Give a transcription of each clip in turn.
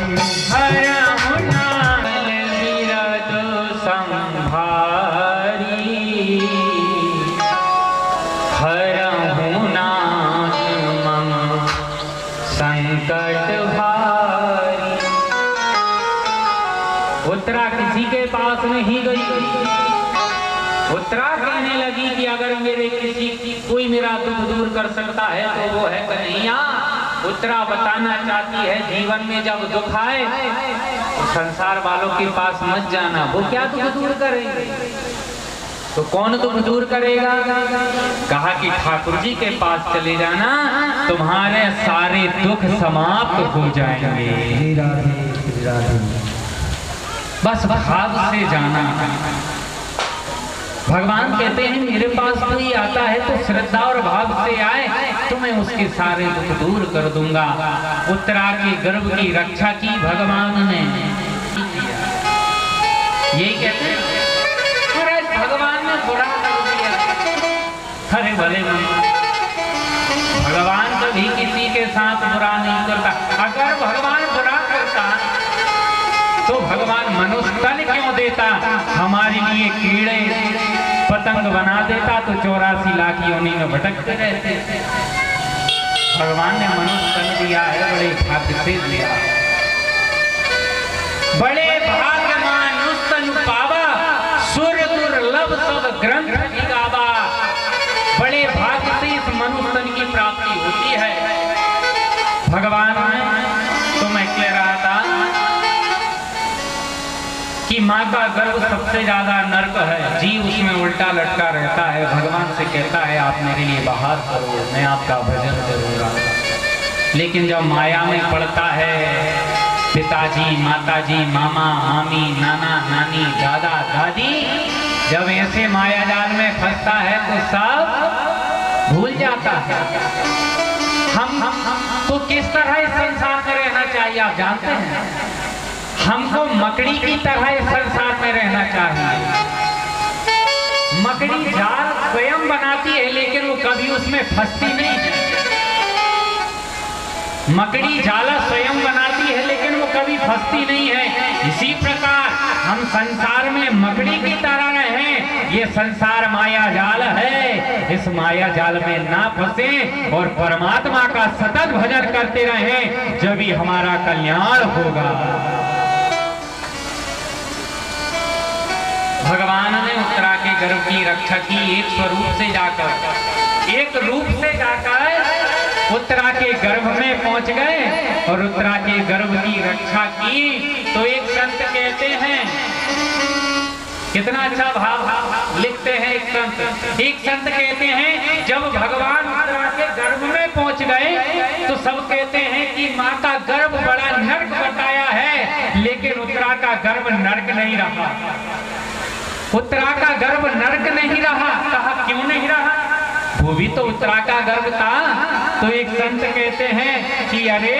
हरहु नाल बिरद संभारी, हरहु नाथ मम संकट भारी। उत्तरा किसी के पास नहीं गई। उत्तरा कहने लगी कि अगर मेरे कोई मेरा दुख दूर कर सकता है तो वो है कन्हैया। उत्तरा बताना चाहती है जीवन में जब दुख आए तो संसार वालों के पास मत जाना, वो क्या दुख दूर करेंगे। तो कौन दुख दूर करेगा? कहा कि ठाकुर जी के पास चले जाना, तुम्हारे सारे दुख समाप्त हो जाएंगे। बस भाव से जाना। भगवान कहते हैं मेरे पास कोई आता है तो श्रद्धा और भाव से आए तो मैं उसके सारे दुख दूर कर दूंगा। उत्तरा के गर्भ की रक्षा की भगवान ने। यही कहते हैं अरे भगवान ने बुरा कर दिया। अरे भले भगवान कभी किसी के साथ बुरा नहीं करता। अगर भगवान बुरा करता तो भगवान मनुष्य तन क्यों देता? हमारे लिए कीड़े पतंग बना देता तो 84 लाख योनि में भटकते रहते। भगवान ने मनुष्य तन दिया है, बड़े भाग्य से दिया। बड़े भाग्य मानुष तन पावा, सुर दुर्लभ सब ग्रंथ गावा। बड़े भाग्य से इस मनुष्य तन की प्राप्ति होती है। भगवान ने तो मैं कह रहा था कि माँ का गर्भ सबसे ज्यादा नरक है। जीव उसमें उल्टा लटका रहता है। भगवान से कहता है आप मेरे लिए बाहर करो, मैं आपका भजन करूंगा। लेकिन जब माया में पड़ता है, पिताजी, माताजी, मामा, मामी, नाना, नानी, दादा, दादी, जब ऐसे माया जाल में फंसता है तो सब भूल जाता है। हम तो किस तरह इस संसार में रहना चाहिए आप जानते हैं? हमको मकड़ी की तरह इस संसार में रहना चाहिए। मकड़ी जाल स्वयं बनाती है लेकिन वो कभी उसमें फंसती नहीं है। मकड़ी जाला स्वयं बनाती है लेकिन वो कभी फंसती नहीं है। इसी प्रकार हम संसार में मकड़ी की तरह रहें। ये संसार माया जाल है, इस माया जाल में ना फंसे और परमात्मा का सतत भजन करते रहें, जब ही हमारा कल्याण होगा। भगवान ने उत्तरा के गर्भ की रक्षा की एक स्वरूप से जाकर, एक रूप से जाकर उत्तरा के गर्भ में पहुंच गए और उत्तरा के गर्भ की रक्षा की। तो एक संत कहते हैं, कितना अच्छा भाव लिखते हैं एक संत कहते हैं जब भगवान उत्तरा के गर्भ में पहुंच गए तो सब कहते हैं कि माँ का गर्भ बड़ा नरक बताया है, लेकिन उत्तरा का गर्भ नरक नहीं रहा। उत्तरा का गर्भ नरक नहीं रहा। कहा क्यों नहीं रहा? वो भी तो उत्तरा का गर्भ था। तो एक संत कहते हैं कि अरे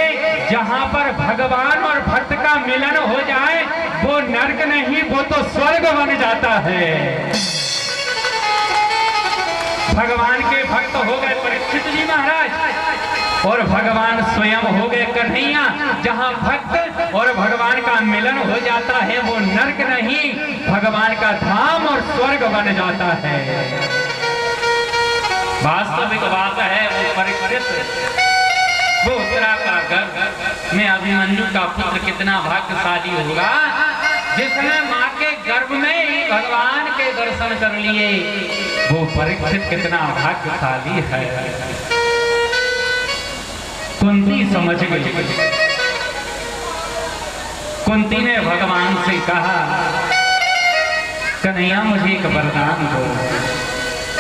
जहां पर भगवान और भक्त का मिलन हो जाए वो नरक नहीं, वो तो स्वर्ग बन जाता है। भगवान के भक्त हो गए परीक्षित जी महाराज और भगवान स्वयं हो गए कन्हैया। जहां भक्त और भगवान का मिलन हो जाता है वो नरक नहीं, भगवान का धाम और स्वर्ग बन जाता है। वास्तविक बात है वो परीक्षित, वो उत्तरा का गर्भ में अभिमन्यु का पुत्र कितना भाग्यशाली होगा जिसने माँ के गर्भ में ही भगवान के दर्शन कर लिए। वो परीक्षित कितना भाग्यशाली है। कुंती समझ गई। कुंती ने भगवान से कहा कन्हैया मुझे एक वरदान दो।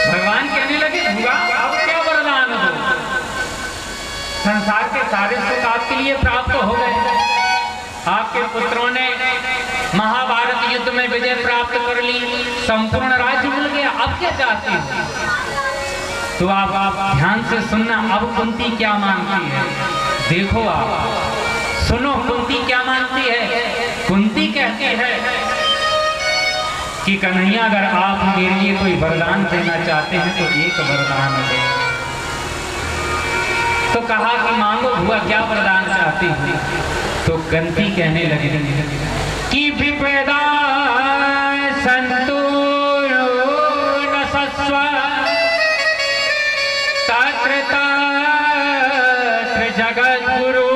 भगवान कहने लगे हुआ अब क्या वरदान दो? संसार के सारे सुख आपके लिए प्राप्त हो गए। आपके पुत्रों ने महाभारत युद्ध में विजय प्राप्त कर ली, संपूर्ण राज्य मिल गया। अब क्या चाहते हैं? तो आप ध्यान से सुनना। अब कुंती क्या मांगती है देखो, आप सुनो कुंती क्या मांगती है। कुंती कहती है कि कन्हैया अगर आप मेरे लिए कोई वरदान देना चाहते हैं तो एक वरदान दे। तो कहा कि मांगो हुआ क्या वरदान चाहती है? तो कंती कहने लगी कि विपदा संतु न सस्व तत्र तत्र जगद्गुरु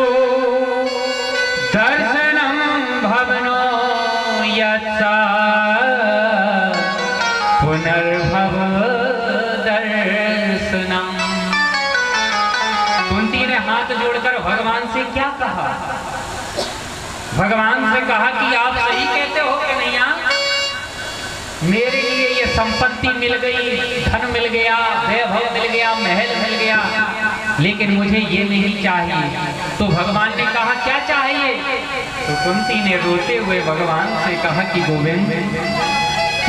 दर्शनम भवनो यत्सा पुनर्भव दर्शनम। कुंती ने हाथ जोड़कर भगवान से क्या कहा? भगवान से कहा कि आप सही कहते हो कि नहीं? मेरे लिए ये संपत्ति मिल गई, धन मिल गया, वैभव मिल गया, महल मिल गया, लेकिन मुझे ये नहीं चाहिए। तो भगवान ने कहा क्या चाहिए? तो कुंती ने रोते हुए भगवान से कहा कि गोविंद,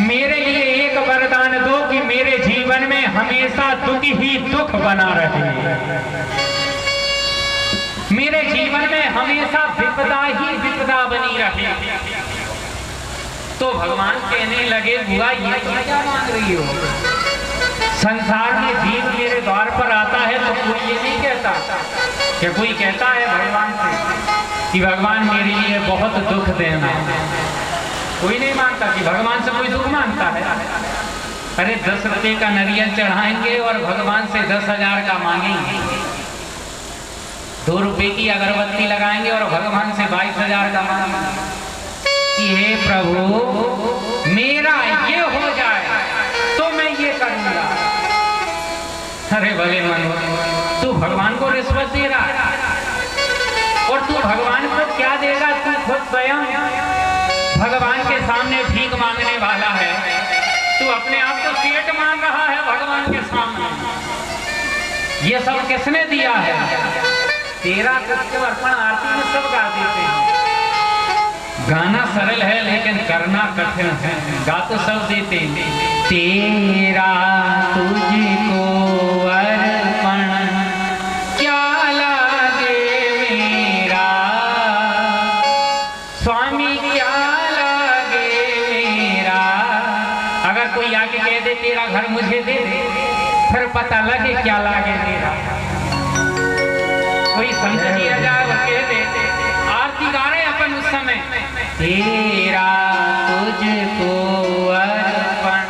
मेरे लिए एक वरदान दो कि मेरे जीवन में हमेशा दुख ही दुख बना रहे, मेरे जीवन में हमेशा विपदा ही विपदा बनी रहे। तो भगवान कहने लगे बुआ ये क्या मांग रही हो? संसार में जीव मेरे द्वार पर आता है तो कोई ये नहीं कहता कि कोई कहता है भगवान से कि भगवान मेरे लिए बहुत दुख देना, कोई नहीं मानता कि भगवान से कोई दुख मांगता है। अरे 10 रुपए का नारियल चढ़ाएंगे और भगवान से 10,000 का मांगेंगे, 2 रुपए की अगरबत्ती लगाएंगे और भगवान से 22,000 का मांगेंगे कि हे प्रभु मेरा ये हो जाए तो मैं ये करूंगा। अरे भले मनो, तू भगवान को रिश्वत दे रहा है और तू भगवान को क्या देगा? तू खुद स्वयं भगवान के सामने भीख मांगने वाला है, तू अपने आप को सेठ मान रहा है भगवान के सामने। ये सब किसने दिया है? तेरा कृत्य अर्पण आरती में सब गा देते हैं। गाना सरल है लेकिन करना कठिन है। गा तो सब देते हैं। तेरा तुझको अर्पण क्या लागे मेरा स्वामी, क्या लागे मेरा। अगर कोई आके कह दे तेरा घर मुझे दे दे, फिर पता लगे क्या लागे मेरा। कोई समझ लिया जाए वो कह दे, आरती गा रहे अपन उस समय, तेरा तुझको अर्पण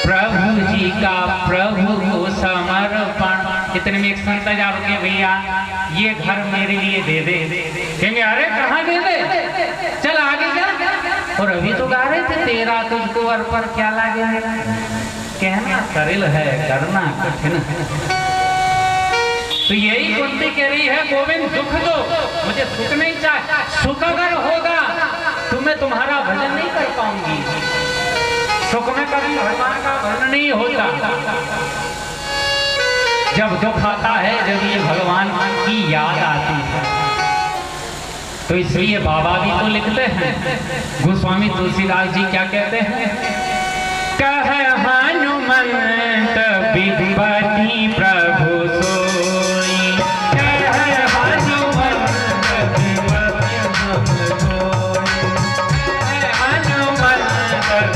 प्रभु जी का प्रभु को समर्पण। इतने में एक संत जा रुके भैया ये घर मेरे लिए दे दे। कहेंगे अरे कहाँ दे दे, चल आगे जा। और अभी तो गा रहे थे तेरा तुझको अर्पण क्या लागे। कहना सरल है, करना कठिन है। तो यही कुंती कह रही है गोविंद दुख दो, मुझे सुख नहीं चाहिए। सुख अगर होगा तो मैं तुम्हारा भजन नहीं कर पाऊंगी। सुख में कभी भगवान का भजन नहीं होता। जब दुख आता है, जब ये भगवान की याद आती है, तो इसलिए बाबा भी तो लिखते हैं। गोस्वामी तुलसीदास जी क्या कहते हैं? कह हनुमंत विपति प्रभु सोई, कह हनुमंत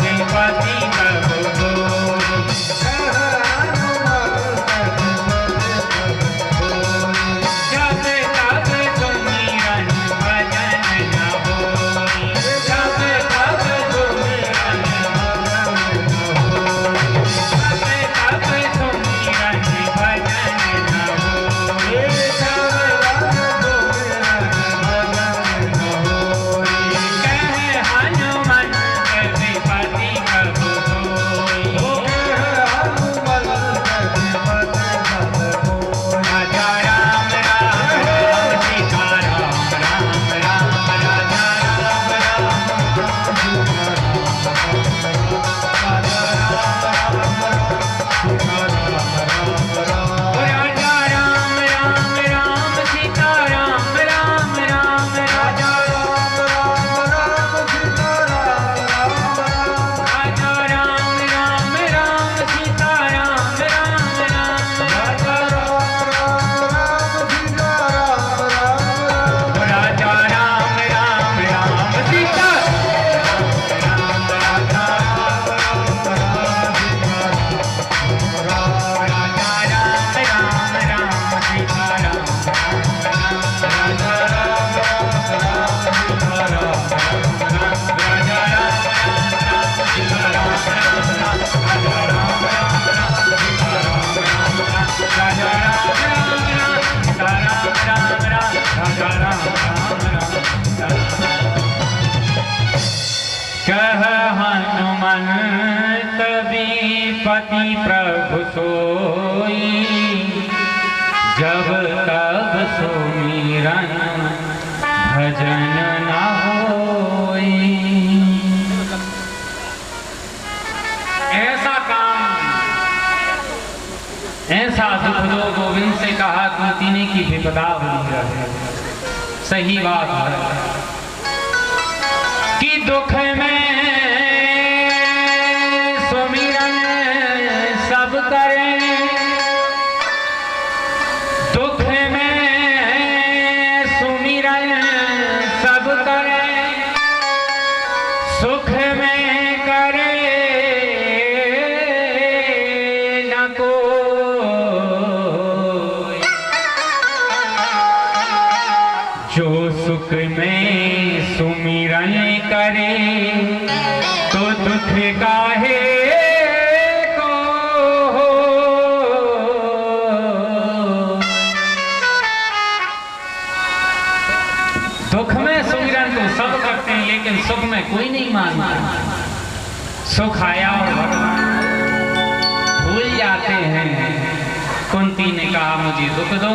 विपति प्रभु सोई, जब तक सुमिरन भजन न होई, जब तक सुमिरन भजन न होई, जब तक सुमिरन भजन कह हनुमंत विपति प्रभु सोई, जब तब सुमिरन भजन न होई। ऐसा काम, ऐसा दुख दो गोविंद से कहा कुंती ने कि विपदा बनी रहे। सही बात है कि दुख में सुमिरन सब करें, दुख में सुमिरन सब करें, सुख में करे न कोई। जो सुख में सुमिरन करे तो दुख काहे को हो। दुख में सुमिरन तो सब करते हैं, लेकिन सुख में कोई नहीं मानता। सुख आया और भगवान भूल जाते हैं। कुंती ने कहा मुझे दुख दो,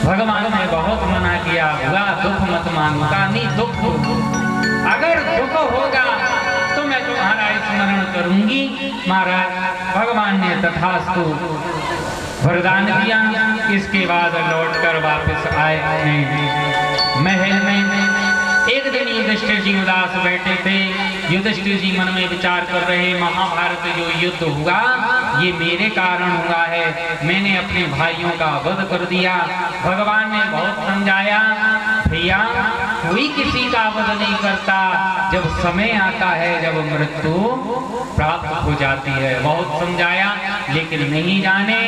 भगवान ने बहुत मना किया, हुआ दुख मत मांगूंगा। नहीं, दुख अगर दुख होगा तो मैं तुम्हारा स्मरण करूंगी। महाराज भगवान ने तथास्तु वरदान दिया। इसके बाद लौटकर वापस आए महल में। एक दिन युधिष्ठिर जी उदास बैठे थे। युधिष्ठिर जी मन में विचार कर रहे, महाभारत जो युद्ध हुआ ये मेरे कारण हुआ है, मैंने अपने भाइयों का वध कर दिया। भगवान ने बहुत समझाया, भैया कोई किसी का वध नहीं करता, जब समय आता है, जब मृत्यु प्राप्त हो जाती है। बहुत समझाया लेकिन नहीं जाने।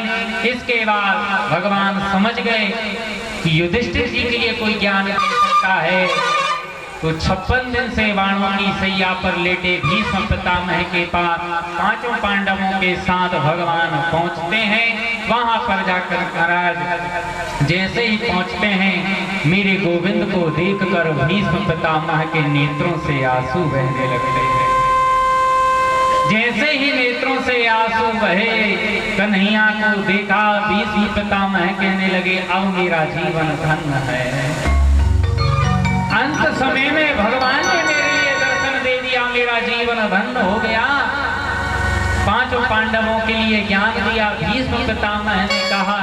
इसके बाद भगवान समझ गए कि युधिष्ठिर जी के लिए कोई ज्ञान दे सकता है, तो 56 दिन से बाणों की सैया पर लेटे भीष्म पितामह के पास पांचों पांडवों के साथ भगवान पहुंचते हैं। वहां पर जाकर महाराज जैसे ही पहुंचते हैं, मेरे गोविंद को देखकर भीष्म पितामह के नेत्रों से आंसू बहने लगते हैं। जैसे ही नेत्रों से आंसू बहे, कन्हैया को देखा, भीष्म पितामह कहने लगे, अब मेरा जीवन धन्य है। अंत समय में भगवान ने मेरे लिए दर्शन दे दिया, मेरा जीवन धन्य हो गया। पांचों पांडवों के लिए ज्ञान दिया। भीष्म पितामह ने कहा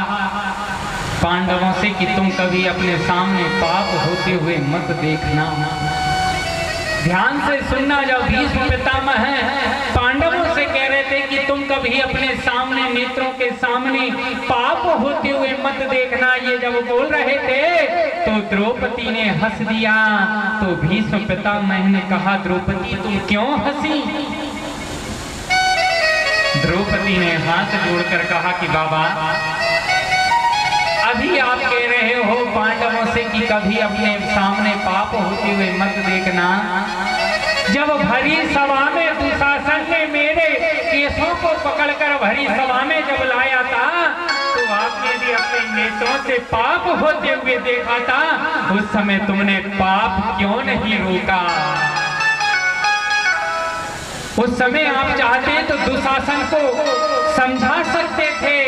पांडवों से कि तुम कभी अपने सामने पाप होते हुए मत देखना। ध्यान से सुनना, जब भीष्म पितामह पांडवों से कह रहे थे कि तुम कभी अपने सामने, नेत्रों के सामने पाप होते हुए मत देखना, ये जब बोल रहे थे तो द्रौपदी ने हंस दिया। तो भीष्म पितामह ने कहा, द्रौपदी तुम क्यों हंसी? द्रौपदी ने हाथ जोड़कर कहा कि बाबा, अभी आप कह रहे हो पांडवों से कि कभी अपने सामने पाप होते हुए मत देखना। जब भरी सभा में दुशासन ने मेरे केसों को पकड़कर भरी सभा में जब लाया था, तो आपने भी अपने नेत्रों से पाप होते हुए देखा था। उस समय तुमने पाप क्यों नहीं रोका? उस समय आप चाहते तो दुशासन को समझा सकते थे।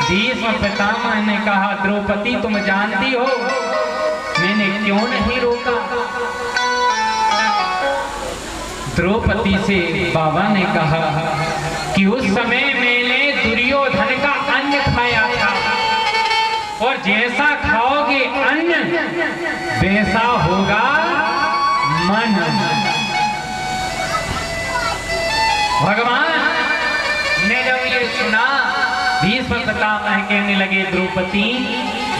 भीष्म पितामह ने कहा, द्रौपदी तुम जानती हो मैंने क्यों नहीं रोका? द्रौपदी से बाबा ने कहा कि उस समय मैंने दुर्योधन का अन्न खाया था, और जैसा खाओगे अन्न वैसा होगा मन। भगवान ने जब ये सुना, भीष्म पितामह कहने लगे, द्रौपदी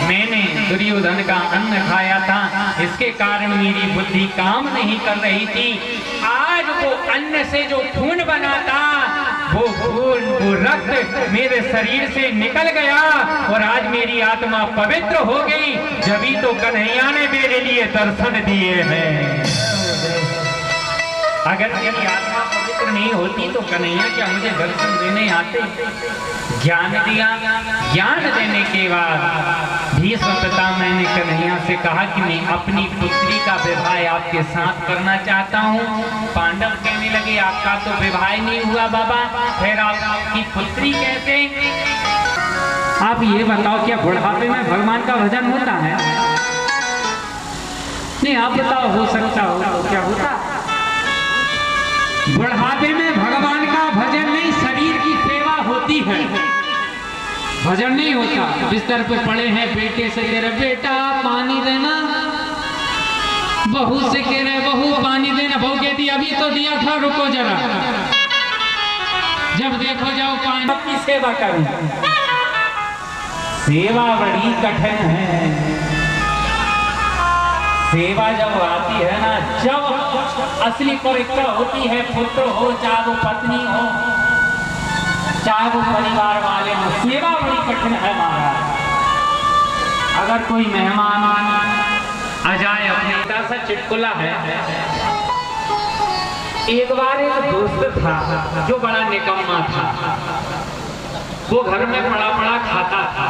मैंने दुर्योधन का अन्न खाया था, इसके कारण मेरी बुद्धि काम नहीं कर रही थी। आज वो अन्न से जो खून बना था, वो खून, वो रक्त मेरे शरीर से निकल गया, और आज मेरी आत्मा पवित्र हो गई। जभी तो कन्हैया ने मेरे लिए दर्शन दिए हैं। अगर मेरी आत्मा पवित्र नहीं होती तो कन्हैया क्या मुझे दर्शन देने आते? ज्ञान दिया, ज्ञान देने के बाद भीष्म पितामह मैंने कन्हैया से कहा कि मैं अपनी पुत्री का विवाह आपके साथ करना चाहता हूँ। पांडव कहने लगे आपका तो विवाह नहीं हुआ बाबा, फिर आपकी पुत्री कैसे? आप ये बताओ क्या बुढ़ापे में भगवान का भजन होता है? नहीं, आप बताओ, हो सकता हो तो क्या होता? बुढ़ापे में भगवान का भजन नहीं, शरीर की सेवा होती है, भजन नहीं होता। बिस्तर पे पड़े हैं, बेटे से कह रहे बेटा पानी देना, बहू से कह रहे बहू पानी देना, बहू कहती अभी तो दिया था, रुको जरा, जब देखो जाओ पानी। अपनी सेवा करूं, सेवा बड़ी कठिन है। सेवा जब आती है ना, जब असली परीक्षा होती है, पुत्र हो चाहे वो पत्नी हो चाहे वो परिवार वाले हो, सेवा बड़ी कठिन है महाराज। अगर कोई मेहमान आ जाए, अपने सा चिटकुला है। एक बार एक दोस्त था जो बड़ा निकम्मा था, वो घर में पड़ा पड़ा खाता था।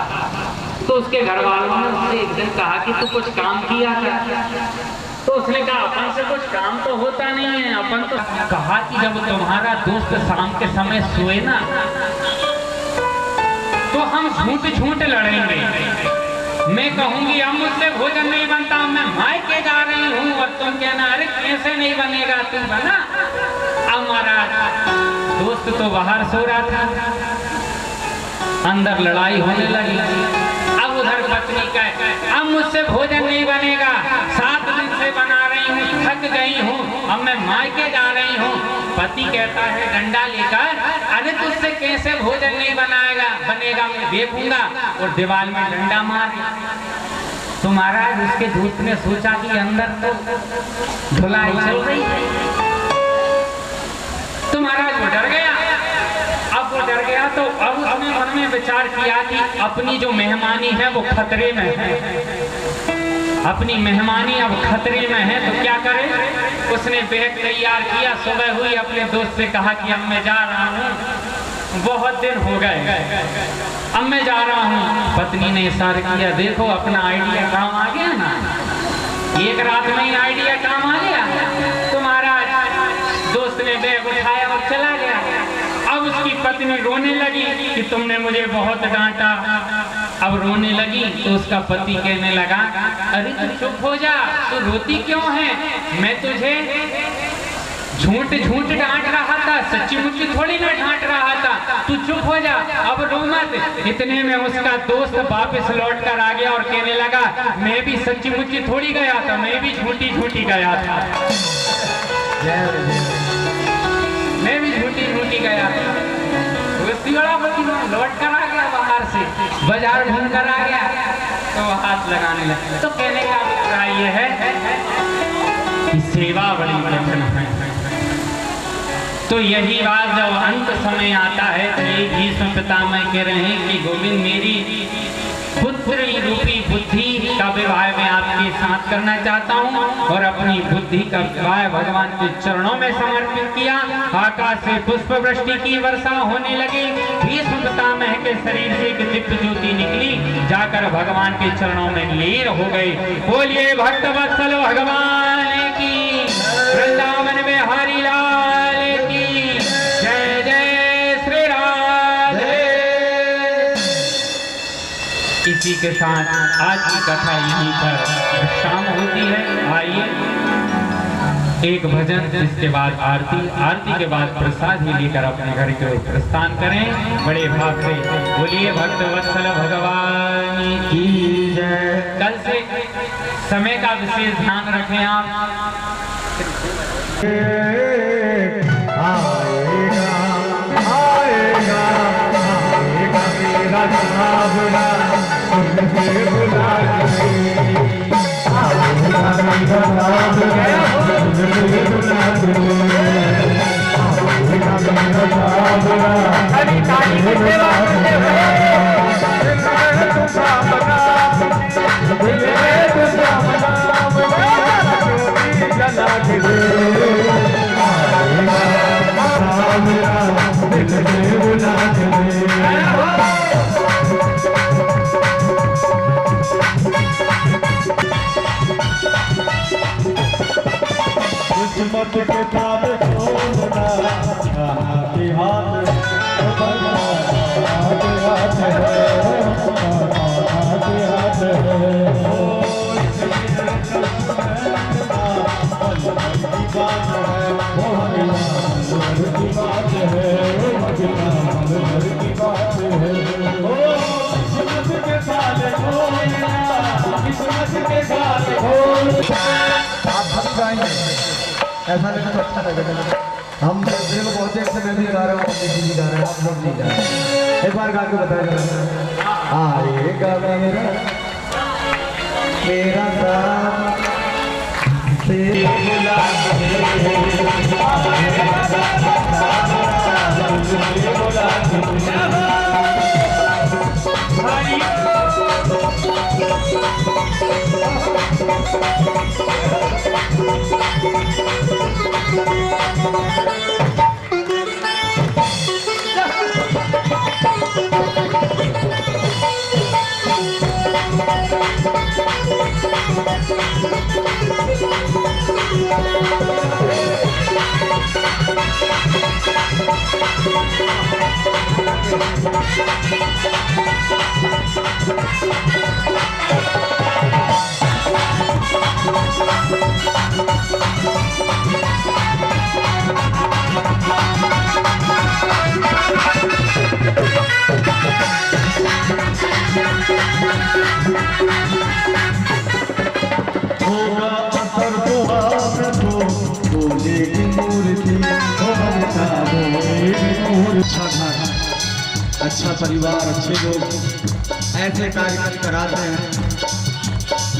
तो उसके घर वालों ने उससे एक दिन कहा कि तू कुछ काम किया क्या? तो उसने कहा अपन से कुछ काम तो होता नहीं है, अपन तो। कहा कि जब तुम्हारा दोस्त शाम के समय सोए ना, तो हम झूठ झूठ लड़ेंगे। मैं कहूंगी अब मुझसे भोजन नहीं बनता, मैं मायके जा रही हूँ, और तुम कहना अरे कैसे नहीं बनेगा, तू बना। अब महाराज दोस्त तो बाहर सो रहा था, अंदर लड़ाई होने लगी। अब उधर पत्नी कहे अब मुझसे भोजन नहीं बनेगा, 7 दिन से बना रही हूँ, थक गई हूँ, अब मैं मायके जा रही हूँ। पति कहता है डंडा लेकर अरे तुझसे कैसे भोजन नहीं बनेगा, मैं देखूंगा, और दीवार में डंडा मार। तो महाराज उसके दूत ने सोचा कि अंदर तो धुलाई चल रही है, तो महाराज वो डर गया। अब वो डर गया तो अब उसने मन में विचार किया कि अपनी जो मेहमानी है वो खतरे में है, अपनी मेहमानी अब खतरे में है, तो क्या करे? उसने बैग तैयार किया, सुबह हुई, अपने दोस्त से कहा कि अब मैं जा रहा हूँ, बहुत दिन हो गए, अब मैं जा रहा हूँ। पत्नी ने इशारा किया देखो अपना आइडिया काम आ गया ना, एक रात में ही आइडिया काम आ गया। तो महाराज दोस्त ने बैग उठाया और चला गया। अब उसकी पत्नी रोने लगी कि तुमने मुझे बहुत डांटा। अब रोने लगी तो उसका पति कहने लगा अरे तू चुप हो जा, तू रोती क्यों है? मैं तुझे झूठ झूठ डांट रहा था, सच्ची मुच्ची थोड़ी ना डांट रहा था, तू चुप हो जा, अब रो मत। इतने में उसका दोस्त वापस लौट कर आ गया और कहने लगा मैं भी सच्ची मुच्ची थोड़ी गया था, मैं भी झूठी झूठी गया था, मैं भी झूठी झूठी गया था। लौट कर आ गया, बाहर से बाजार घूम कर आ गया, तो हाथ लगाने लगा। तो कहने का अभिप्राय ये है कि सेवा बड़ी कठिन है। तो यही बात जब अंत समय आता है तो ये भीष्म पितामह कह रहे हैं कि गोविंद मेरी पुत्र रूपी बुद्धि का विवाह मैं आपके साथ करना चाहता हूँ, और अपनी बुद्धि का विवाह भगवान के चरणों में समर्पित किया। आकाश से पुष्प वृष्टि की वर्षा होने लगी, भीष्म पितामह के शरीर से एक दिव्य ज्योति निकली, जाकर भगवान के चरणों में लीन हो गई। बोलिए भक्त वत्सल भगवान की, वृंदावन में हरि लाल की जय जय श्री राधे। इसी के साथ आज की कथा यहीं पर शाम होती है। आइए एक भजन, इसके बाद आरती, आरती के बाद प्रसाद ही लेकर अपने घर की ओर प्रस्थान करें बड़े भाव से। बोलिए भक्त वत्सल भगवान की जय। कल से समय का विशेष ध्यान रखें आप। Jana किस्मत के ताब छोड़ना कहाँ की हाथ हाथ हाथ है हाथ ऐसा नहीं तो अच्छा लगेगा। हम दिल को बहुत एक समय भी गा रहे हो भी गा रहे हैं आप लोग नहीं गा रहे। एक बार गा के बताया आएगा मेरा मेरा साथ तेरे होगा असर दुआ में तो बोलेगी मूर्ति अच्छा घर अच्छा परिवार अच्छे लोग ऐसे कार्यक्रम कराते हैं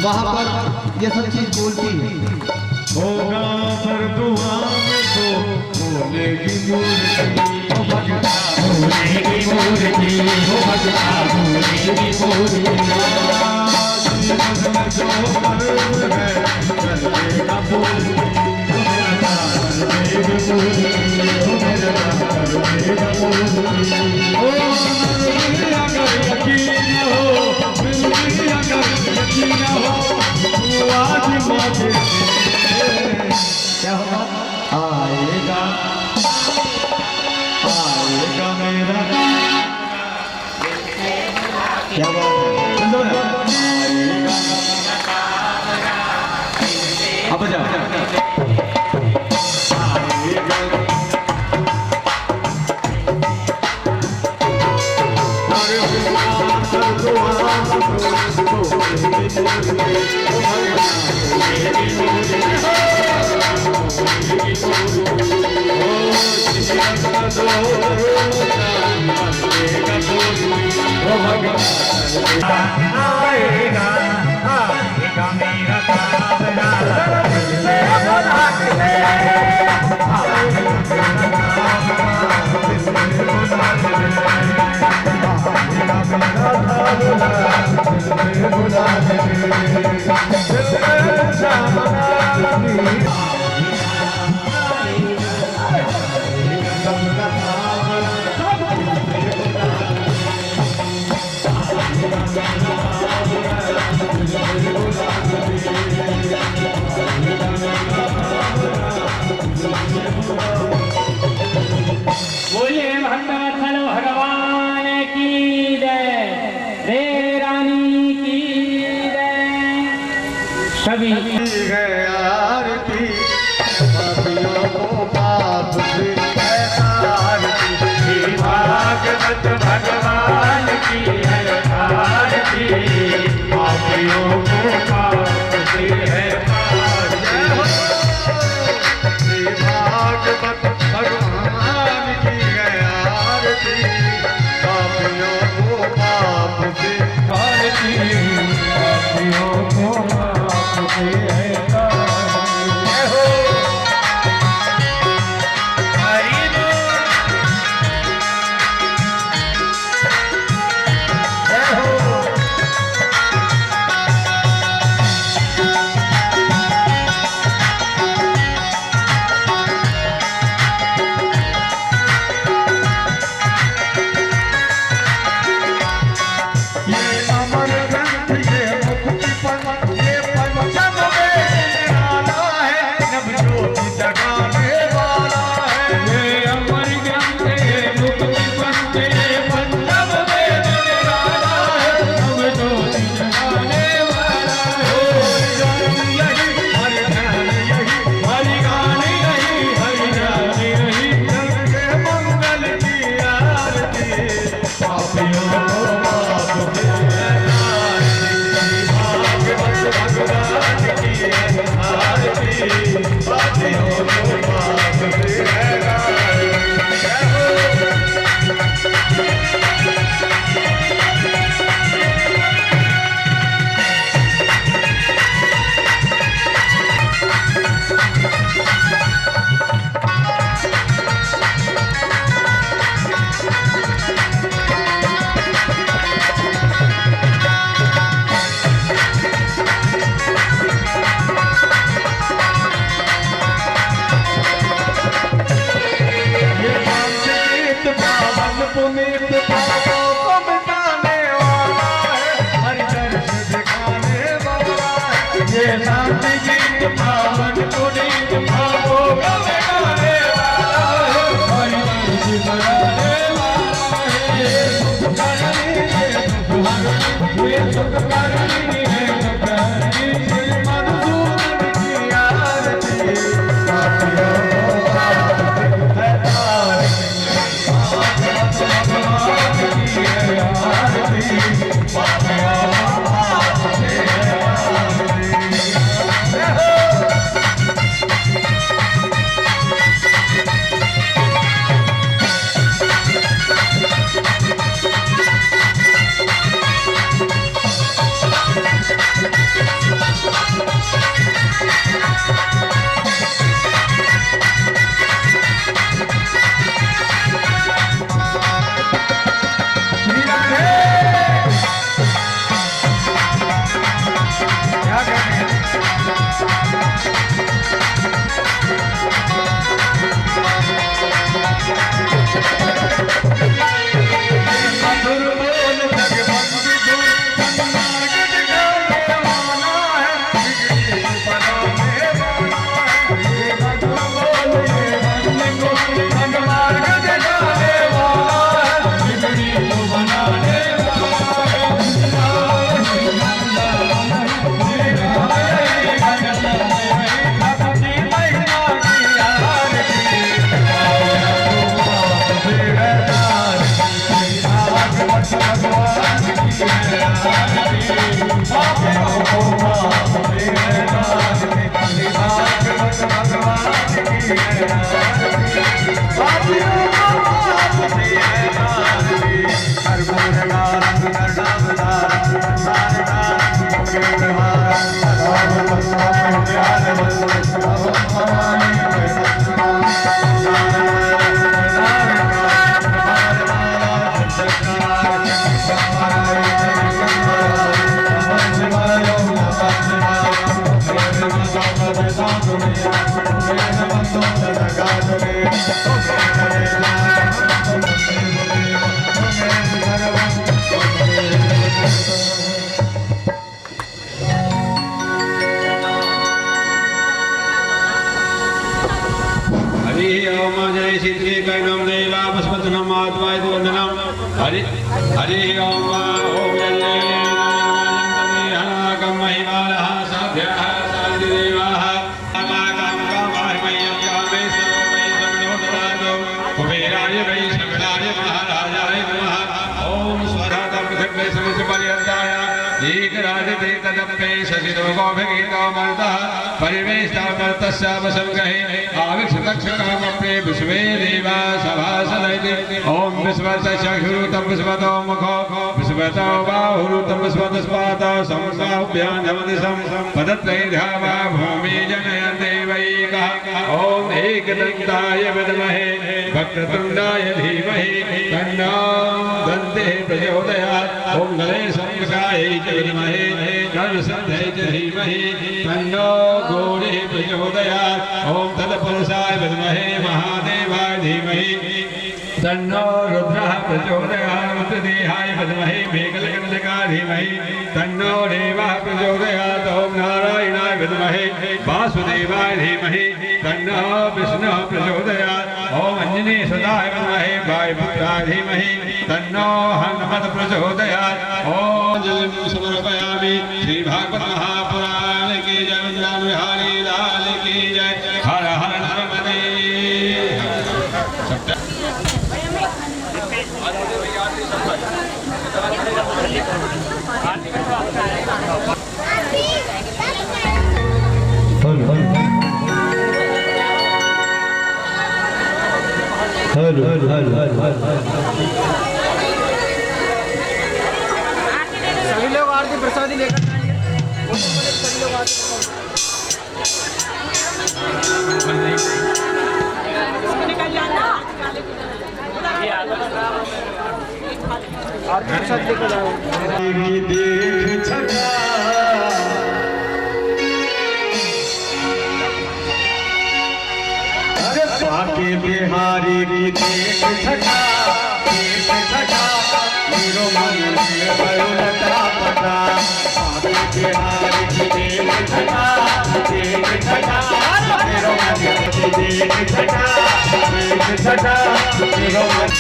वहाँ पर ये सब चीज बोलती है। होगा असर दुआ में तो बोलेगी मूर्ति बोलेगी मूर्ति बोलेगी मूर्ति जो मर्द है चलेगा क्या होगा आएगा आएगा मेरा क्या बात है अब जाओ आएगा आएगा मेरा बोलिए भक्तवत्सल भगवान की जय, रे रानी की जय। सभी आरती पापियों को पाप से आरती भागवत भगवान की है आरती पापियों को पाप से है भागवत भगवान की है आरती पापियों को पाप से आरती पापियों को पाप से है सुमित पापों को मिटाने वाला है, हरि दर्श दिखाने वाला है। ये शांति गीत पावन पुनीत पापों को मिटाने वाला है, हरि दर्श दिखाने वाला है। ये सुख करनी है सुख हरनी, ये सुख करनी है सुख हरनी, श्री मधुसूदन की आरती। हरि हरि ओम ओम महिमालः साध्यः साधिदेवः अमाकं काममयं कामेश्वरो कुबेराय वै सकलाय महाराजाय नमः। ओम स्वधातं पृथ्वी समस्तपर्यन्ताय एकराजते तदप्पे शशिरोगोभिगीतो मरुतः परिवेष्टावर्तस्यावसंगहे आविक्षतक्षकामप्रे विश्वे देवा सभासनैति। ओम विश्वतश्चक्षुरुतं विश्वतो मुखो विश्वतो बाहुरुतं विश्वतस्पातो संसाभ्यानमदिशं पदत्रैर्धावा भूमि जनयन्ते वैकः। ओम एकदन्ताय विद्महे वक्रतुण्डाय धीमहि तन्नो दन्तिः प्रचोदयात्। ओम गणेशमुखाय च विद्महे कर्णसिंहाय च धीमहि तन्नो गौरिः प्रचोदयात्। ओम तत्पुरुषाय विद्महे महादेवाय धीमहि तन्नो रुद्रः प्रचोदयात्। रुद्रदेहाय विद्महे मेघलकण्टकाय धीमहि तन्नो देवः प्रचोदयात्। ओम नारायणाय विद्महे वासुदेवाय धीमहि तन्नो विष्णुः प्रचोदयात्। ओम अंजनीसुताय विद्महे वायुपुत्राय धीमहि तन्नो हनुमत् प्रचोदयात्। ओम जलं समर्पयामि। श्री भागवत महापुराण की जय, वृंदावन बिहारी लाल की जय। हर हर नर्मदे। सभी लोग आरती प्रसादी लेकर जाएंगे। सभी लोग आरती प्रसाद लेकर जाओ। अरे बाके बिहारी की देख छटा एक छटा मेरो मन में भयो लटा पटा बिहार की एक छटा मेरो मन की एक छटा मेरो मन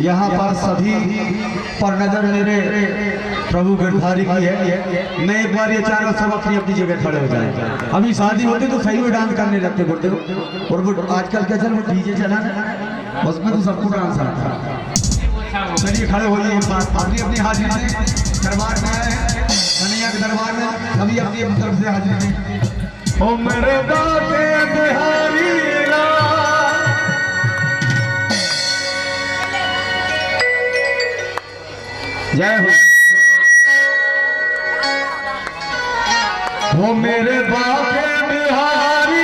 यहाँ पर सभी पर नजर मेरे प्रभु गिरधारी की है। मैं एक बार ये चारों सब अपनी अपनी जगह खड़े हो जाए। अभी शादी होती तो सही में डांस करने लगते बोलते हो, और वो आजकल क्या चल वो डीजे चला ना, उसमें तो सबको डांस आता है। चलिए खड़े होइए, अपनी अपनी हाजिरी से दरबार में आए हैं, कन्हैया के दरबार में सभी अपनी अपनी तरफ से हाजिरी में। ओ मेरे दाते बिहारी जय हो। वो मेरे बाके बिहारी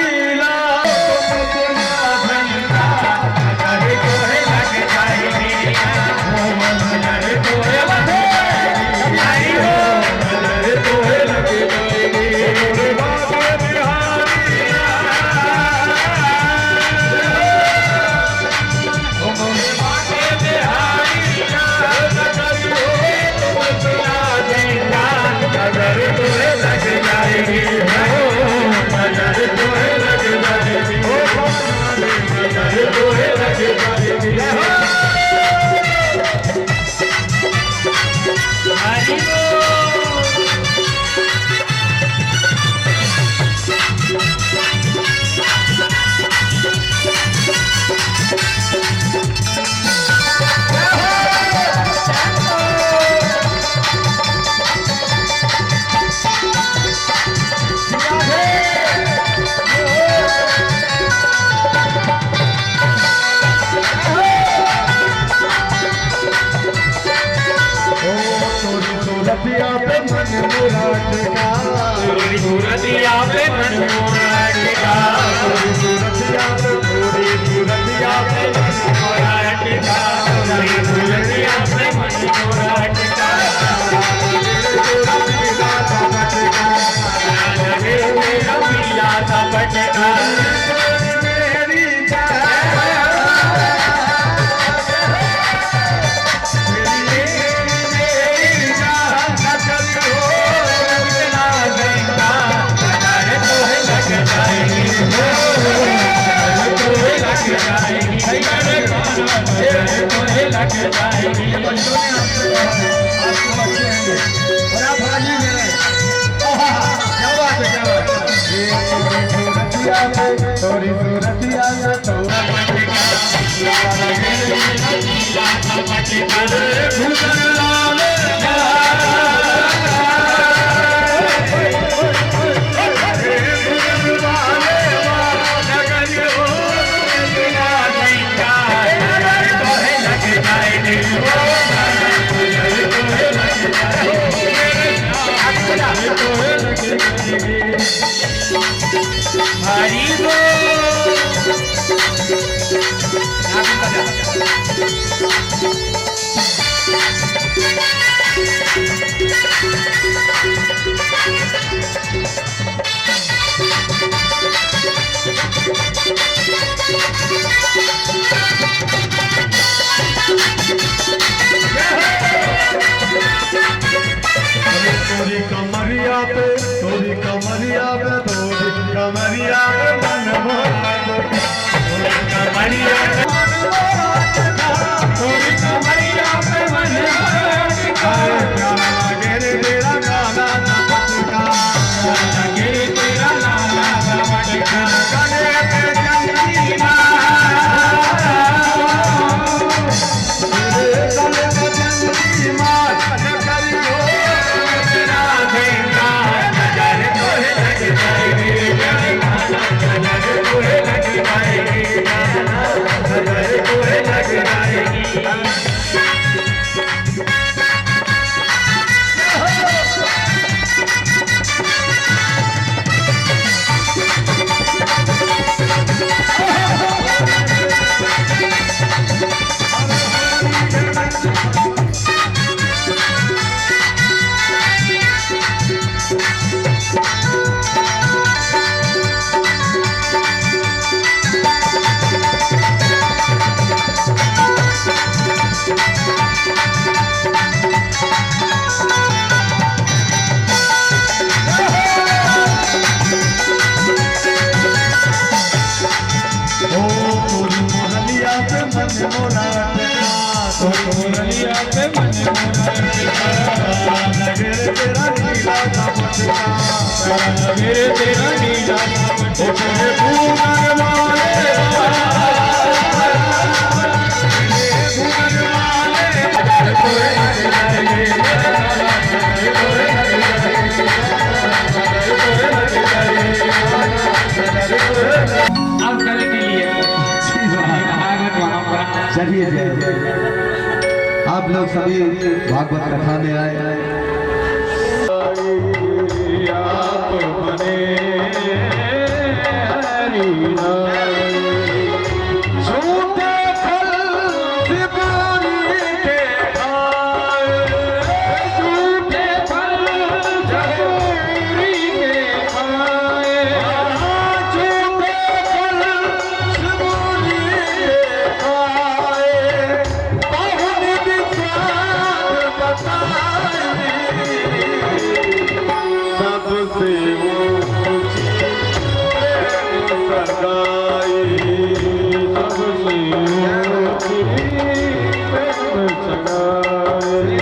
सूरतिया पे मन मुराद का, सूरतिया पे मन मुराद का, सूरतिया पे सूरतिया पे मन मुराद का, सूरतिया पे मन मुराद का, मेरा मिला था बटका क्या बात है, क्या बात है। हरि बोल। तोरी कमरिया पे तोरी कमरिया पे तोरी कमरिया पे मन मोरा कमरिया तोरी कमरिया पे मन मोरा गिर तेरा गाना नमस्का गिर तेरा लाला नमस्का गले पे चंदी माँ गले पे चंदी माँ करियो तेरा देखा नजर तोहे लग जाएगी नजर तोहे लग जाएगी नजर तोहे लग जाएगी तेरा नीला अब कल के लिए भागवत महापुराण। चलिए आप लोग सभी भागवत कथा में आए। आप बने हरिना झूठे फल सिपाही के खाए झूठे फल जबूरी के खाए झूठे फल सिपाही के खाए बहुन विचार बताए सबसे ऊंची प्रेम सगाई सबसे ऊंची प्रेम सगाई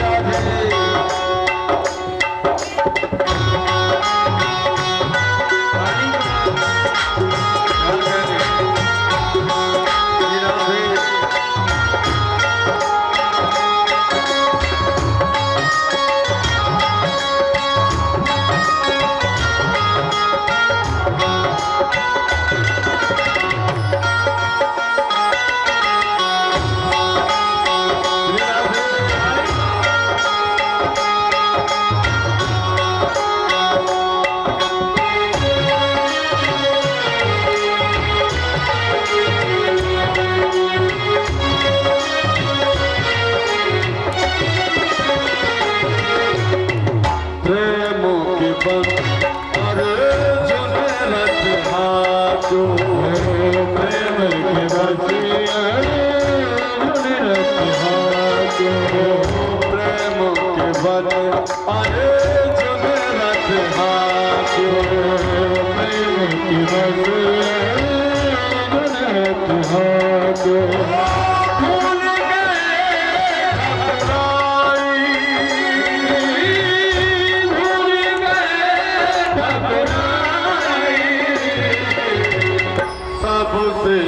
प्रेमों के बंद अरे जुनरत हाथो प्रेम के बंद प्रेमों के बंद अरे जुनरत हाथो प्रेम के बंद जुनरत हाथो भूल गए सबसे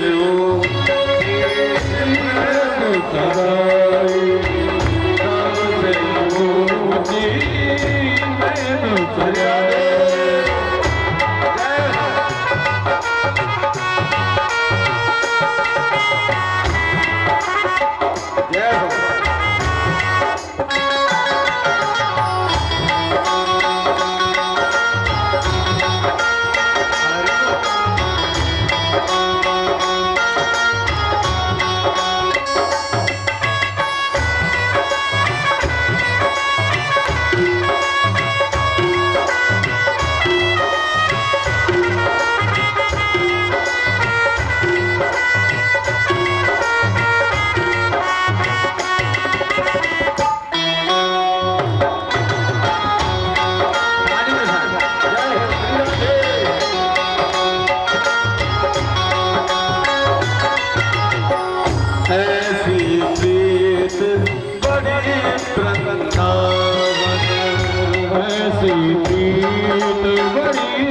हंसी प्रीत बड़ी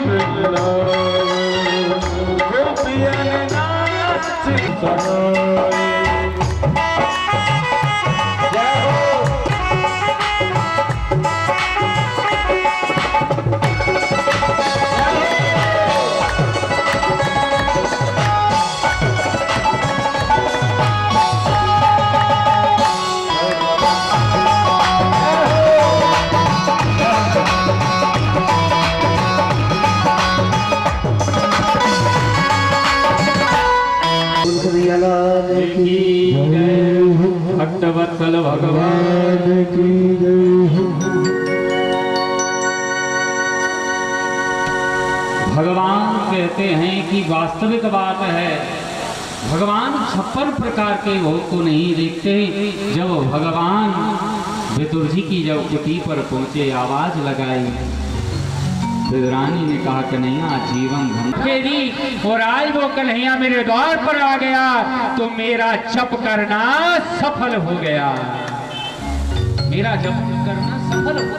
वृंदावन गोपियन नाच सहाय। जय हो। भक्तवत्सल भगवान की भगवान कहते हैं कि वास्तविक बात है, भगवान 56 प्रकार के भोग को नहीं देखते। जब भगवान विदुर जी की जब कुटी पर पहुंचे, आवाज लगाई, विदुरानी ने कहा कन्हैया जीवन धन और आज वो कन्हैया मेरे द्वार पर आ गया तो मेरा जप करना सफल हो गया, मेरा जप करना सफल हो गया।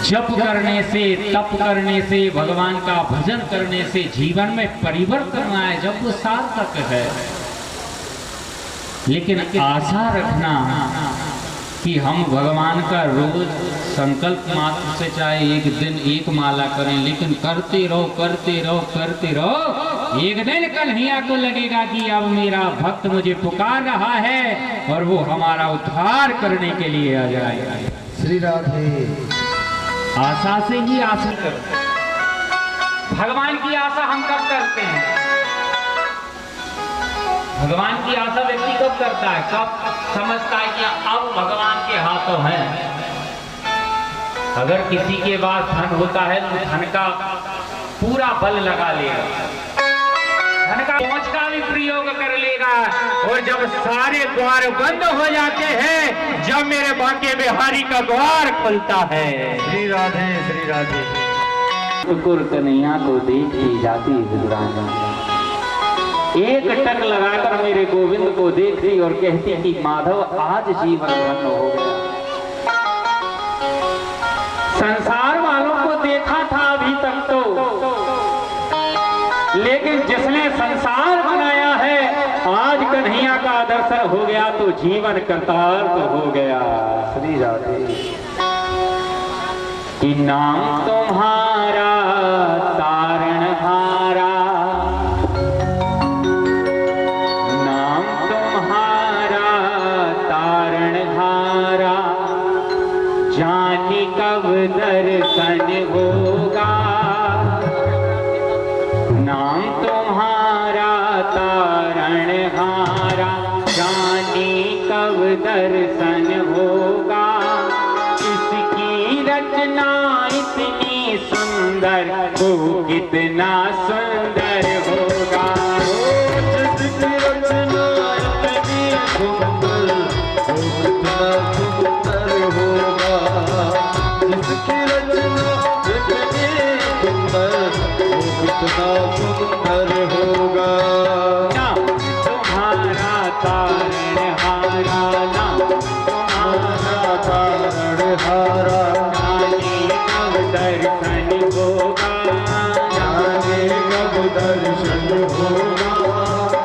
जप करने से, तप करने से, भगवान का भजन करने से जीवन में परिवर्तन आए, जब वो सार्थक है। लेकिन आशा रखना कि हम भगवान का रोज संकल्प मात्र से चाहे एक दिन एक माला करें, लेकिन करते रहो करते रहो करते रहो, एक दिन कन्हैया को लगेगा कि अब मेरा भक्त मुझे पुकार रहा है और वो हमारा उद्धार करने के लिए आ जाएगा। श्री राधे। आशा से ही आशा करो। भगवान की आशा हम कब करते हैं? भगवान की आशा व्यक्ति कब करता है? कब समझता है कि अब भगवान के हाथों है। अगर किसी के पास धन होता है तो धन का पूरा बल लगा लेगा, धन का पहुंच का भी प्रयोग कर लेगा, और जब सारे द्वार बंद हो जाते हैं, जब मेरे बांके बिहारी का द्वार खुलता है। श्री राधे श्री राधे। कुकुर कन्हैया को देखी जाती विदुरानी, एक टक लगाकर मेरे गोविंद को देखती और कहती कि माधव आज जीवन धन्य हो गया। संसार वालों को देखा था अभी तक तो, लेकिन जिसने संसार बनाया है, आज कन्हैया का दर्शन हो गया तो जीवन कृतार्थ हो गया। श्री राधे। कि नाम तुम्हारा तारणहारा, नाम तुम्हारा तारणहारा, जाने कब दर्शन होगा। नाम तुम्हारा तारणहारा, जाने कब दर्शन होगा। इसकी रचना इतनी सुंदर, वो कितना सुंदर होगा। जिसकी रचना इतनी सुंदर, वो कितना सुंदर होगा। जिसकी रचना इतनी सुंदर, वो कितना सुंदर होगा। नाम तुम्हारा तारणहारा, नाम तुम्हारा तारणहारा, जाने कब दर्शन होगा। जाने कब दर्शन होगा।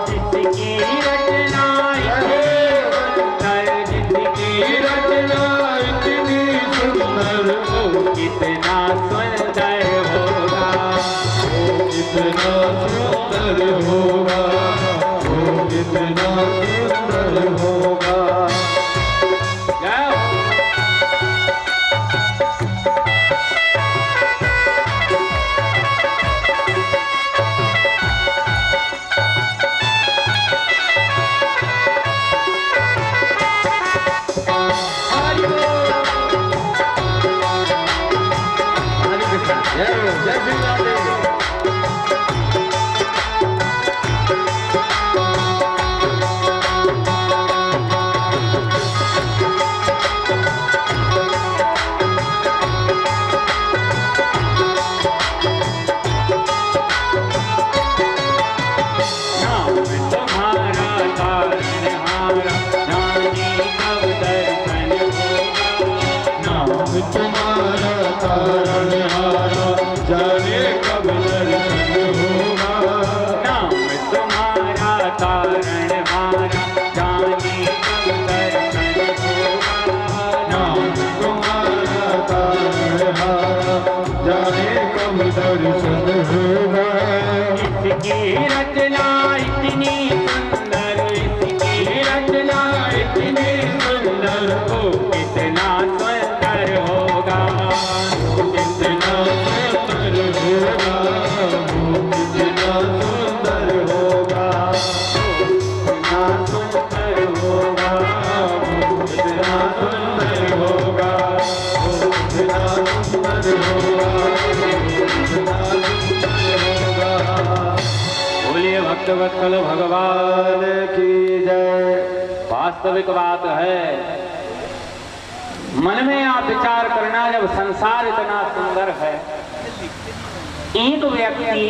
जिसकी रचना जिसकी रचना इतनी सुंदर, वो कितना सुंदर होगा। वो कितना सुंदर होगा। वो कितना सुंदर होगा। जय हो। जय श्री राधे। नाम तुम्हारा तारणहारा, जाने कब दर्शन होगा। जाने कब दर्शन होगा। इसकी रचना इतनी सुंदर, इसकी रचना इतनी सुंदर हो, कितना सुंदर होगा, कितना सुंदर होगा, कितना सुंदर होगा, कितना सुंदर होगा, कितना सुंदर होगा, कितना सुंदर होगा, कितना सुंदर होगा। बोलिए भक्तवत्सल भगवान की जय। वास्तविक बात है, मन में आप विचार करना, जब संसार इतना सुंदर है, एक व्यक्ति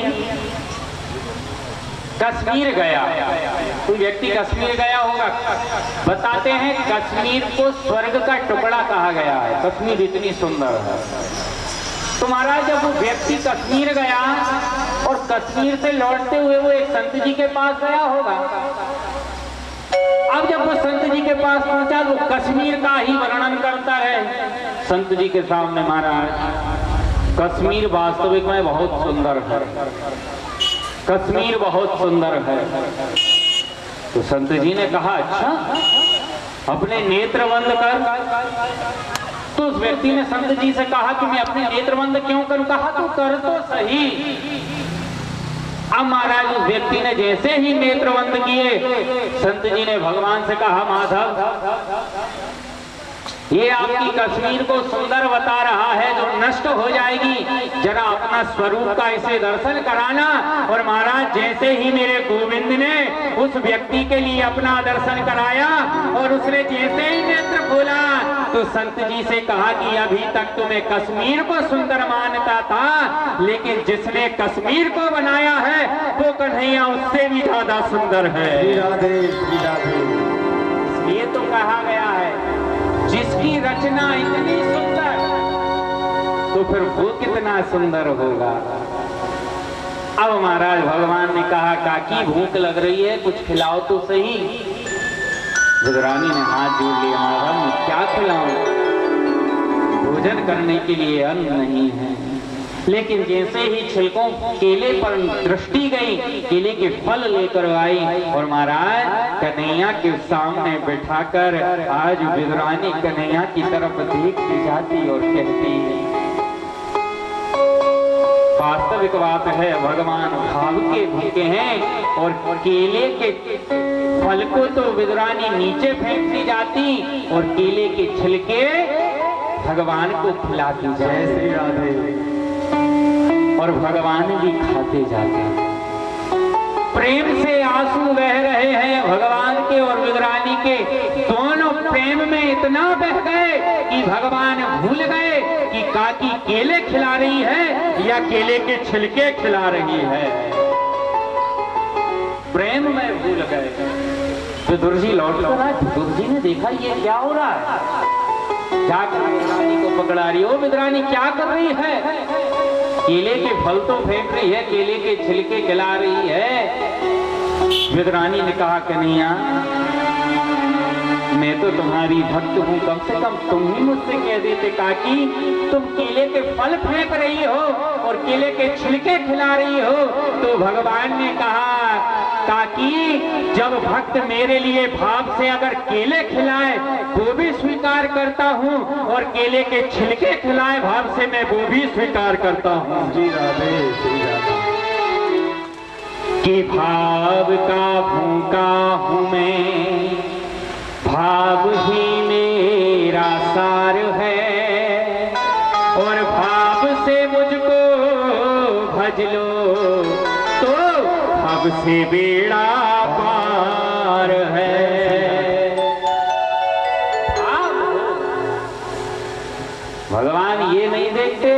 कश्मीर गया, कोई व्यक्ति कश्मीर गया होगा, बताते हैं कश्मीर को स्वर्ग का टुकड़ा कहा गया है, कश्मीर इतनी सुंदर है। तो महाराज जब वो व्यक्ति कश्मीर गया और कश्मीर से लौटते हुए वो एक संत जी के पास गया होगा। अब जब वो संत जी के पास पहुंचा तो कश्मीर का ही वर्णन करता है संत जी के सामने। महाराज कश्मीर वास्तविक में बहुत सुंदर है, कश्मीर बहुत सुंदर है। तो संत जी ने कहा अच्छा, अपने नेत्र बंद कर। तो उस व्यक्ति ने संत जी से कहा कि मैं अपने नेत्र बंद क्यों करूं? कहा तो कर तो सही। अब महाराज उस व्यक्ति ने जैसे ही नेत्र बंद किए, संत जी ने भगवान से कहा माधव, ये आपकी कश्मीर को सुंदर बता रहा है जो नष्ट हो जाएगी, जरा अपना स्वरूप का इसे दर्शन कराना। और महाराज जैसे ही मेरे गोविंद ने उस व्यक्ति के लिए अपना दर्शन कराया और उसने जैसे ही नेत्र खोला तो संत जी से कहा कि अभी तक तो मैं कश्मीर को सुंदर मानता था, लेकिन जिसने कश्मीर को बनाया है वो कन्हैया उससे भी ज्यादा सुंदर है। राधे राधे। ये तो कहा गया है जिसकी रचना इतनी सुंदर, तो फिर वो कितना सुंदर होगा। अब महाराज भगवान ने कहा काकी भूख लग रही है, कुछ खिलाओ तो सही। विदुरानी ने हाथ जोड़ लिया, महाराज मैं क्या खिलाऊं, भोजन करने के लिए अन्न नहीं है। लेकिन जैसे ही छिलकों केले पर दृष्टि गई, केले के फल लेकर आई और महाराज कन्हैया के सामने बिठाकर आज विदुरानी कन्हैया की तरफ देखती जाती और कहती, वास्तविक बात है भगवान भाव के भूखे हैं। और केले के फल को तो विदुरानी नीचे फेंकती जाती और केले के छिलके भगवान को खिलाती जाए। श्री राधे। और भगवान भी खाते जाते, प्रेम से आंसू बह रहे हैं भगवान के और विदुरानी के। दोनों प्रेम में इतना बह गए कि भगवान भूल गए कि काकी केले खिला रही है या केले के छिलके खिला रही है। प्रेम में भूल गए। विदुर जी लौट कर आए, विदुर जी ने देखा ये क्या हो रहा है, जाकर विदुरानी को पकड़ा रही। ओ विदुरानी क्या कर रही है? केले के फल तो फेंक रही है, केले के छिलके खिला रही है। विदुरानी ने कहा कन्हैया मैं तो तुम्हारी भक्त हूँ, कम से कम तुम ही मुझसे कह देते काकी तुम केले के फल फेंक रही हो और केले के छिलके खिला रही हो। तो भगवान ने कहा काकी जब भक्त मेरे लिए भाव से अगर केले खिलाए वो भी स्वीकार करता हूँ, और केले के छिलके खिलाए भाव से मैं वो भी स्वीकार करता हूँ। श्री राधे श्री राधे। कि भाव का भूखा हूँ मैं, भाव ही मेरा सार है, और भाव से मुझको भज लो तो भाव से बेड़ा पार है। भगवान ये नहीं देखते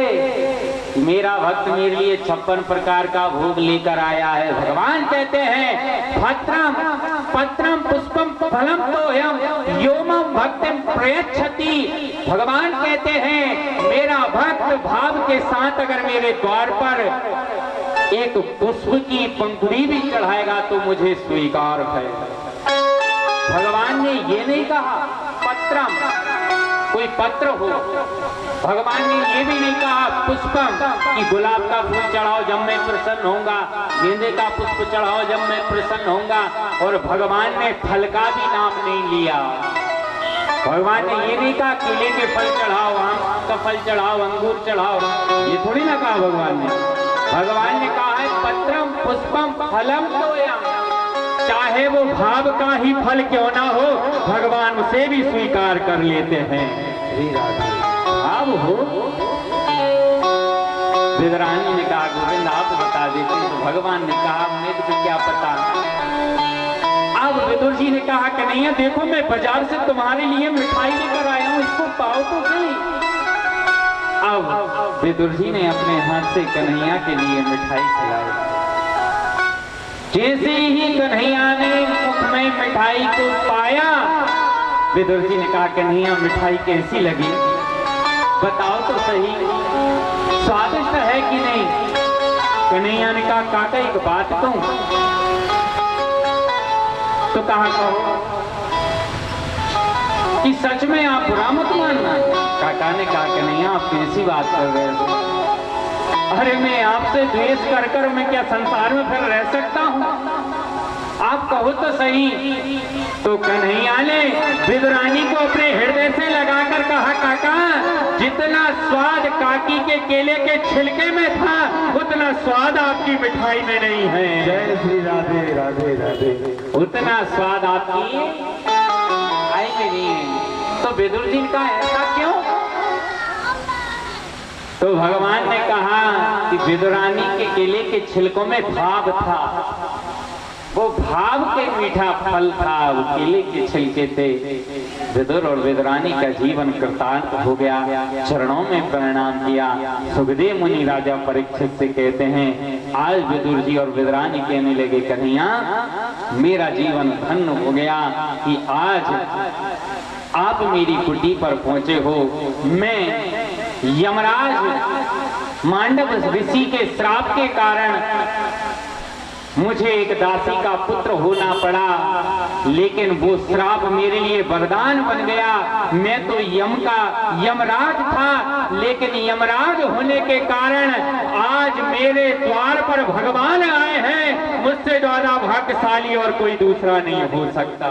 कि मेरा भक्त मेरे लिए 56 प्रकार का भोग लेकर आया है। भगवान कहते हैं भद्रम पत्रम पुष्पम फलम तोयम योमम भक्तिम प्रयच्छति। भगवान कहते हैं मेरा भक्त भाव के साथ अगर मेरे द्वार पर एक पुष्प की पंखुड़ी भी चढ़ाएगा तो मुझे स्वीकार है। भगवान ने ये नहीं कहा पत्रम कोई पत्र हो। भगवान ने ये भी नहीं कहा पुष्पम कि गुलाब का फूल चढ़ाओ जब मैं प्रसन्न होऊंगा, गेंदे का पुष्प चढ़ाओ जब मैं प्रसन्न होऊंगा। और भगवान ने फल का भी नाम नहीं लिया। भगवान ने ये नहीं कहा केले के फल चढ़ाओ, आम का फल चढ़ाओ, अंगूर चढ़ाओ, ये थोड़ी ना कहा भगवान ने। भगवान ने कहा है पत्रम पुष्पम फलम तोयम, चाहे वो भाव का ही फल क्यों ना हो, भगवान उसे भी स्वीकार कर लेते हैं। भाव हो। विदुरानी ने कहा गोविंद आप बता देते, तो भगवान ने कहा मुझे तो क्या पता। अब विदुर जी ने कहा कन्हैया देखो मैं बाजार से तुम्हारे लिए मिठाई लेकर आया हूँ, इसको पाओ तो सही। अब विदुर जी ने अपने हाथ से कन्हैया के लिए मिठाई खिलाई। जैसे ही कन्हैया ने मुख में मिठाई को पाया, विदुर जी ने कहा कन्हैया मिठाई कैसी लगी, बताओ तो सही, स्वादिष्ट है कि नहीं। कन्हैया ने कहा काका एक बात कहूं, तो कहा कहो कि सच में आप बुरा मत मानना। काका ने कहा कन्हैया आप कैसी बात कर रहे हो, अरे मैं आपसे द्वेष कर कर मैं क्या संसार में फिर रह सकता हूँ, आप कहो तो सही। तो कन्हैया ने विदुरानी को अपने हृदय से लगाकर कहा काका जितना स्वाद काकी के केले के छिलके में था उतना स्वाद आपकी मिठाई में नहीं है। जय श्री राधे राधे राधे। उतना स्वाद आपकी आई में नहीं है। तो विदुर जी का ऐसा क्यों। तो भगवान ने कहा कि विदुरानी के केले के छिलकों में भाव था, वो भाव के मीठा फल था, वो केले के छिलके थे। विदुर और विदुरानी का जीवन कृतार्थ हो गया, चरणों में प्रणाम किया। सुखदेव मुनि राजा परीक्षित से कहते हैं आज विदुर जी और विदुरानी कहने लगे कन्हैया मेरा जीवन धन्य हो गया कि आज आप मेरी कुटी पर पहुंचे हो। मैं यमराज मांडव ऋषि के श्राप के कारण मुझे एक दासी का पुत्र होना पड़ा, लेकिन वो श्राप मेरे लिए वरदान बन गया। मैं तो यम का यमराज था, लेकिन यमराज होने के कारण आज मेरे द्वार पर भगवान आए हैं। मुझसे ज्यादा भाग्यशाली और कोई दूसरा नहीं हो सकता।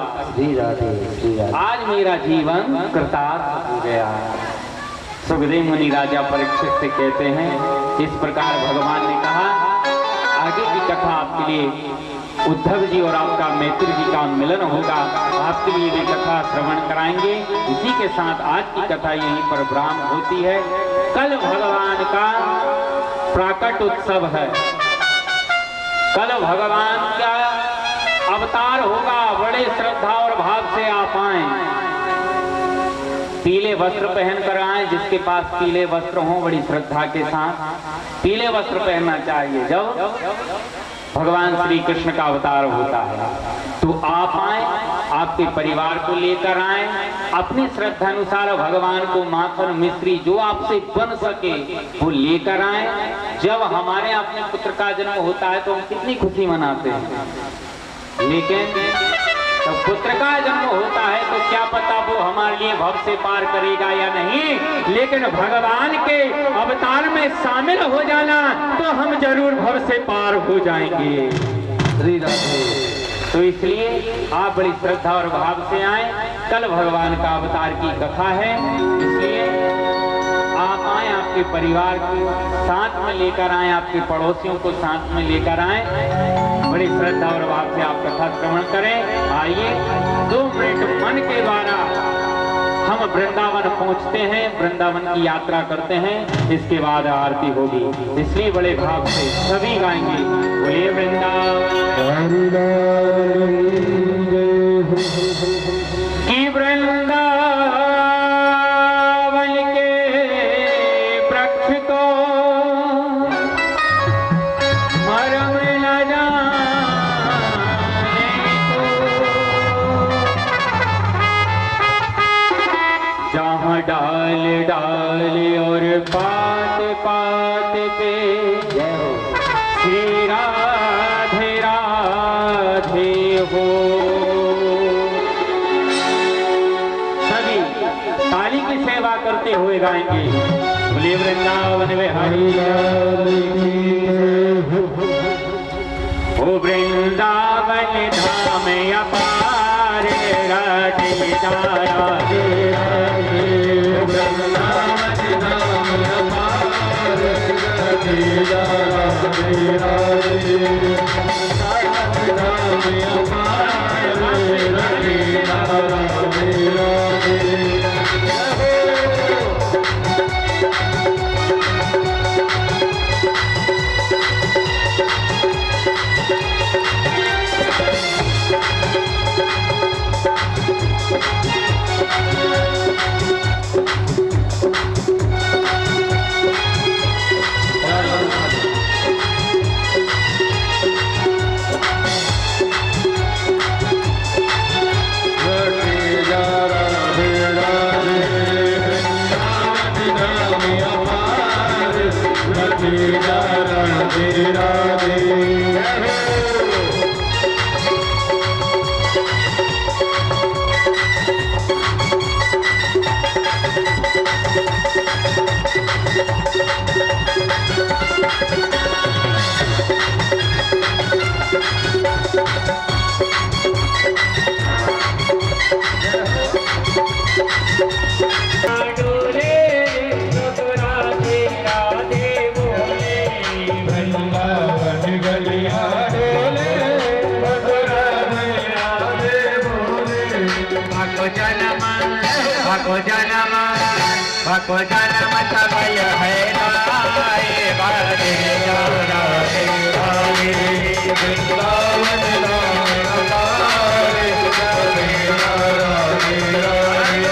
आज मेरा जीवन कृतार्थ हो गया। सुखदेव मुनि राजा परीक्षित से कहते हैं इस प्रकार भगवान ने कहा आगे की कथा आपके लिए उद्धव जी और आपका मैत्री जी का मिलन होगा, आपके लिए भी कथा श्रवण कराएंगे। इसी के साथ आज की कथा यहीं पर विराम होती है। कल भगवान का प्राकट उत्सव है, कल भगवान का अवतार होगा। बड़े श्रद्धा और भाव से आप आए, पीले वस्त्र पहन कर आए। जिसके पास पीले वस्त्र हो बड़ी श्रद्धा के साथ पीले वस्त्र पहनना चाहिए। जब भगवान श्री कृष्ण का अवतार होता है तो आप आए, आपके परिवार को लेकर आए, अपनी श्रद्धा अनुसार भगवान को माखन मिश्री जो आपसे बन सके वो लेकर आए। जब हमारे अपने पुत्र का जन्म होता है तो हम कितनी खुशी मनाते हैं, लेकिन तो पुत्र का जन्म होता है तो क्या पता वो हमारे लिए भव से पार करेगा या नहीं, लेकिन भगवान के अवतार में शामिल हो जाना तो हम जरूर भव से पार हो जाएंगे। तो इसलिए आप बड़ी श्रद्धा और भाव से आए। कल भगवान का अवतार की कथा है, इसलिए आप आए, आपके परिवार को साथ में लेकर आए, आपके पड़ोसियों को साथ में लेकर आए। बड़ी श्रद्धा और भाव से आप कथा श्रवण करें। आइए 2 मिनट मन के द्वारा हम वृंदावन पहुंचते हैं, वृंदावन की यात्रा करते हैं। इसके बाद आरती होगी, इसलिए बड़े भाव से सभी गाएंगे बोले वृंदावन की। वृंदावन डाल डाल और पात पात पे श्री राधे राधे हो। सभी ताली की सेवा करते हुए गाएंगे। बोले वृंदावन बिहारी ओ वृंदावन धाम अपार राधे राधे भको जन्म सबय है नाए बाजे राधे राधे वृंदावन धाम अपार राधे राधे राधे।